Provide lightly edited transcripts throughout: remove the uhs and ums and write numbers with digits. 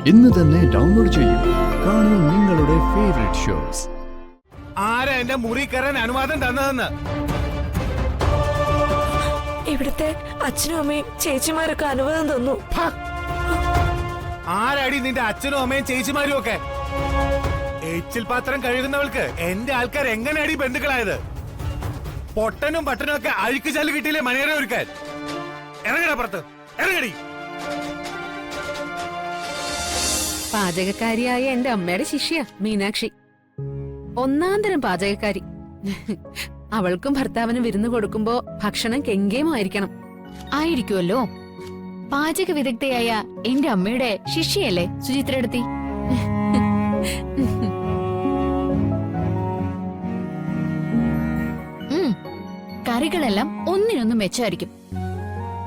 ഇന്ന് തന്നെ ഡൗൺലോഡ് ചെയ്യൂ. കാണൂ നിങ്ങളുടെ ഫേവറേറ്റ് ഷോസ്. ആരാ എന്റെ മുറി കയറാൻ അനുവാദം തന്നതെന്ന്? ഇവിടുത്തെ അച്ഛനും അമ്മയും ചേച്ചിമാരൊക്കെ അനുവാദം തന്നു. ആരാടി നിന്റെ അച്ഛനും അമ്മയും ചേച്ചിമാരും ഒക്കെ? എച്ചിൽ പാത്രം കഴുകുന്നവൾക്ക് എന്റെ ആൾക്കാർ എങ്ങനെയാടി ബന്ധുക്കളായത്? പൊട്ടനും പട്ടനും ഒക്കെ അഴുക്ക് ചാല് കിട്ടിയില്ലേ മണിയറ ഒരുക്കാൻ? ഇറങ്ങടാ പുറത്ത്, ഇറങ്ങടി. പാചകക്കാരിയായ എന്റെ അമ്മയുടെ ശിഷ്യ മീനാക്ഷി, ഒന്നാന്തരം പാചകക്കാരി. അവൾക്കും ഭർത്താവിനും വിരുന്ന് കൊടുക്കുമ്പോ ഭക്ഷണം കെങ്കേമായിരിക്കണം. ആയിരിക്കുമല്ലോ. പാചക വിദഗ്ധയായ എന്റെ അമ്മയുടെ ശിഷ്യയല്ലേ സുചിത്രടുത്തി? കറികളെല്ലാം ഒന്നിനൊന്നും മെച്ചമായിരിക്കും.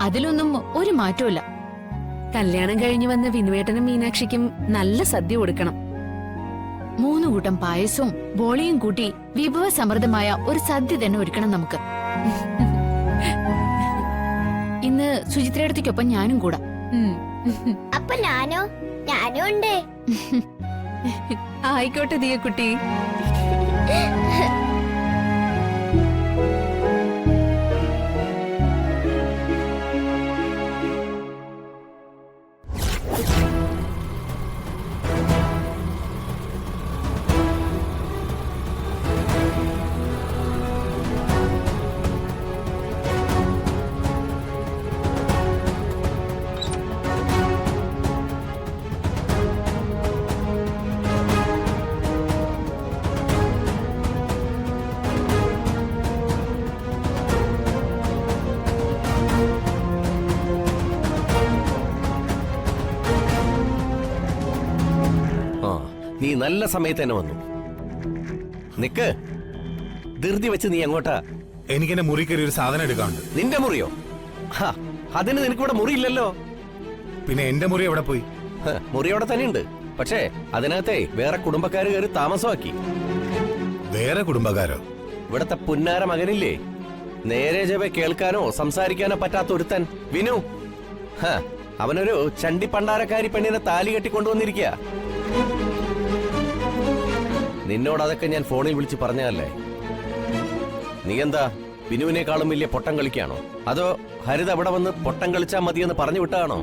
അതിലൊന്നും ഒരു മാറ്റമില്ല. കല്യാണം കഴിഞ്ഞു വന്ന വിനുവേട്ടനും മീനാക്ഷിക്കും നല്ല സദ്യ കൊടുക്കണം. 3 കൂട്ടം പായസവും ബോളിയും കൂട്ടി വിഭവ സമൃദ്ധമായ ഒരു സദ്യ തന്നെ ഒരുക്കണം നമുക്ക്. ഇന്ന് സുചിത്രയടുത്തേക്കൊപ്പം ഞാനും കൂടാ. അപ്പൊ ഞാനും ഉണ്ട്. ആയിക്കോട്ടെ ദിയ കുട്ടി. നീ നല്ല സമയത്ത് തന്നെ വന്നു. നിക്ക്, ധൃതി വെച്ച് നീ എങ്ങോട്ടാ? എനിക്ക് എന്റെ മുറി കയറി ഒരു സാധനം എടുക്കാനുണ്ട്. നിന്റെ മുറിയോ? അതിന് നിനക്കിവിടെ മുറിയില്ലല്ലോ. പിന്നെ എന്റെ മുറി എവിടെ പോയി? മുറി അവിടെ തന്നെയുണ്ട്. പക്ഷേ അതിനകത്തെ വേറെ കുടുംബക്കാര് കയറി താമസമാക്കി. വേറെ കുടുംബക്കാരോ? ഇവിടത്തെ പുന്നാര മകനില്ലേ, നേരെ ജപ കേൾക്കാനോ സംസാരിക്കാനോ പറ്റാത്ത ഒരുത്തൻ വിനു. അവനൊരു ചണ്ടി പണ്ടാരക്കാരി പെണ്ണിനെ താലി കെട്ടിക്കൊണ്ടുവന്നിരിക്കുക. നിന്നോട് അതൊക്കെ ഞാൻ ഫോണിൽ വിളിച്ച് പറഞ്ഞതല്ലേ? നീ എന്താ വിനുവിനേക്കാളും വലിയ പൊട്ടം കളിക്കാണോ? അതോ ഹരിത അവിടെ വന്ന് പൊട്ടം കളിച്ചാ മതിയെന്ന് പറഞ്ഞു വിട്ടാണോ?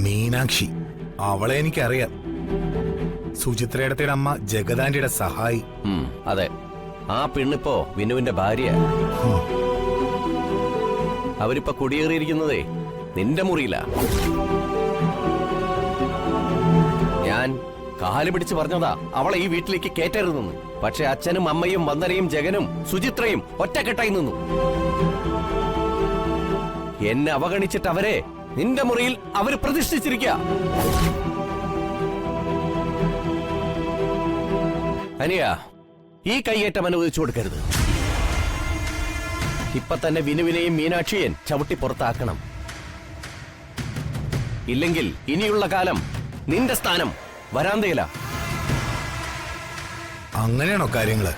മീനാക്ഷി, അവളെ എനിക്കറിയാം. സുചിത്രയുടെ അമ്മ ജഗദാന്റിയുടെ സഹായി. അതെ, ആ പെണ്ണിപ്പോ വിനുവിന്റെ ഭാര്യ. അവരിപ്പോ കുടിയേറിയിരിക്കുന്നതേ നിന്റെ മുറിയില. ഞാൻ കാല് പിടിച്ച് പറഞ്ഞതാ അവളെ ഈ വീട്ടിലേക്ക് കേറ്റരുതെന്ന്. പക്ഷെ അച്ഛനും അമ്മയും വന്ദനയും ജഗനും സുചിത്രയും ഒറ്റക്കെട്ടായി നിന്നു. എന്നെ അവഗണിച്ചിട്ട് അവരെ നിന്റെ മുറിയിൽ അവര് പ്രതിഷ്ഠിച്ചിരിക്കുക. അനിയ, ഈ കയ്യേറ്റം അനുവദിച്ചു കൊടുക്കരുത്. ഇപ്പൊ തന്നെ വിനുവിനെയും മീനാക്ഷിയെയും ചവിട്ടി പുറത്താക്കണം. ഇല്ലെങ്കിൽ ഇനിയുള്ള കാലം നിന്റെ സ്ഥാനം വരാന്തയില. അങ്ങനെയാണോ കാര്യങ്ങള്?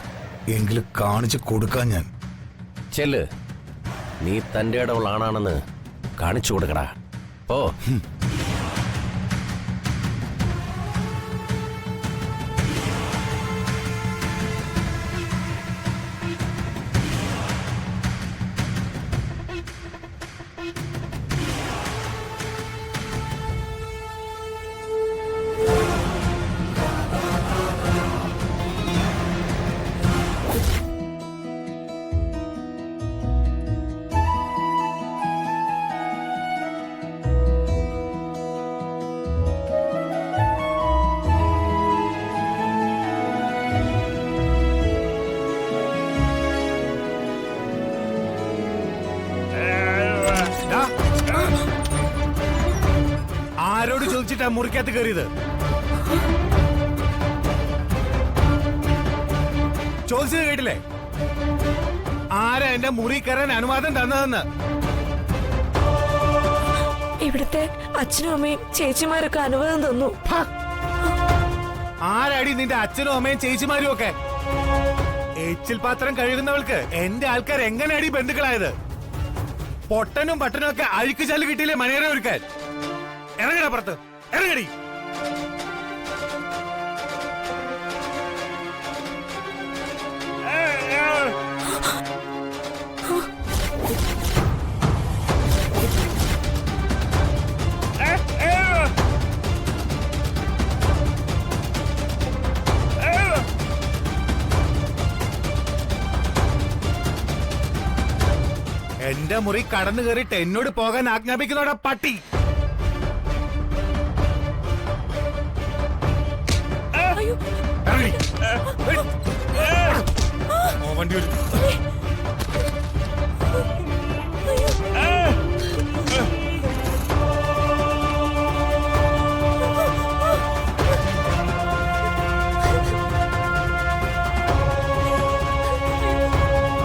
എങ്കിലും കാണിച്ചു കൊടുക്കാൻ ഞാൻ. ചെല്ല്, നീ തന്റെ ഇടമുള്ള ആണാണെന്ന് കാണിച്ചു കൊടുക്കടാ. ഓ ആരോട് ചോദിച്ചിട്ടാ മുറിക്കകത്ത് കയറിയത്? ചോദിച്ചത് കേട്ടില്ലേ? ആരാ എന്റെ മുറി കയറാൻ അനുവാദം തന്നതെന്ന്? ഇവിടുത്തെ അച്ഛനും അമ്മയും ചേച്ചിമാരൊക്കെ അനുവാദം തന്നു. ആരാടി നിന്റെ അച്ഛനും അമ്മയും ചേച്ചിമാരും ഒക്കെ? എച്ചിൽ പാത്രം കഴുകുന്നവൾക്ക് എന്റെ ആൾക്കാർ എങ്ങനെയാടി ബന്ധുക്കളായത്? പൊട്ടനും പട്ടനും ഒക്കെ അഴുക്ക് ചാല് കിട്ടിയില്ലേ മണിയറ ഒരുക്കാൻ? ഇറങ്ങടാ പുറത്ത്, ഇറങ്ങടി. എന്റെ മുറി കടന്നു കയറിയിട്ട് എന്നോട് പോകാൻ ആജ്ഞാപിക്കുന്നോടാ പട്ടി. ഇറങ്ങടി. വണ്ടി വരും.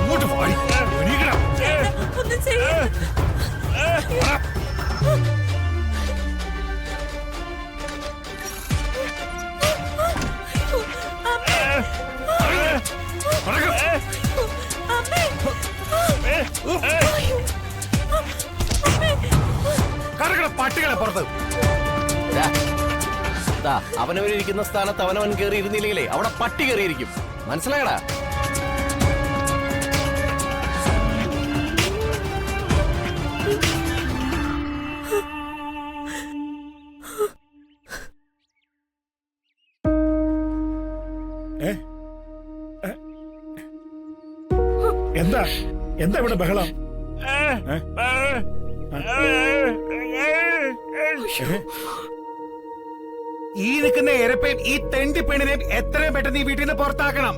ഇങ്ങോട്ട് പോയി എണീക്കണം. ഒന്നും ചെയ്യരുത്. കറക്കട പട്ടികളെ പുറത്ത്. അവനവനിരിക്കുന്ന സ്ഥാനത്ത് അവനവൻ കയറി ഇരുന്നില്ലെങ്കിലേ അവിടെ പട്ടി കയറിയിരിക്കും. മനസ്സിലായടാ? എന്താ എന്താ ഇവിടെ ബഹളം? ഈ നിൽക്കുന്ന എരപ്പേൻ ഈ തെണ്ടി പെണ്ണിനെ എത്രയും പെട്ടെന്ന് ഈ വീട്ടിൽ നിന്ന് പുറത്താക്കണം.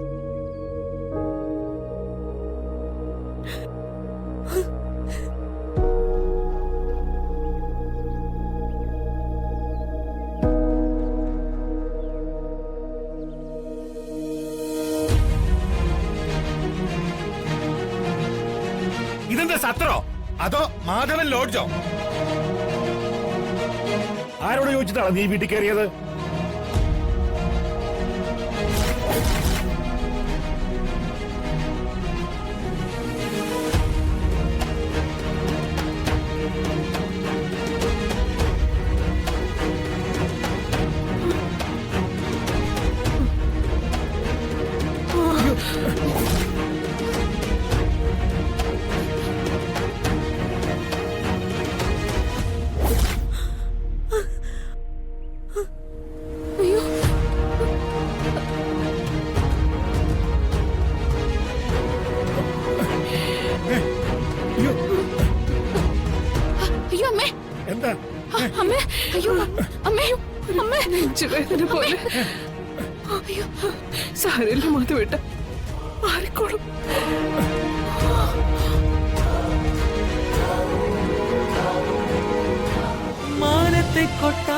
ഇതെന്താ സത്രോ അതോ മാധവൻ ലോഡ്ജോ? ആരോട് ചോദിച്ചിട്ടാണ് നീ വീട്ടിൽ കയറിയത്? അയ്യോ അമ്മേ, എന്താ അമ്മേ, അയ്യോ അമ്മേ, അമ്മേ, നെഞ്ചുവേദന പോലെ. അയ്യോ, സാരമില്ല മാധവേട്ട, മാറിക്കോളും. മാനത്തെ കൊട്ട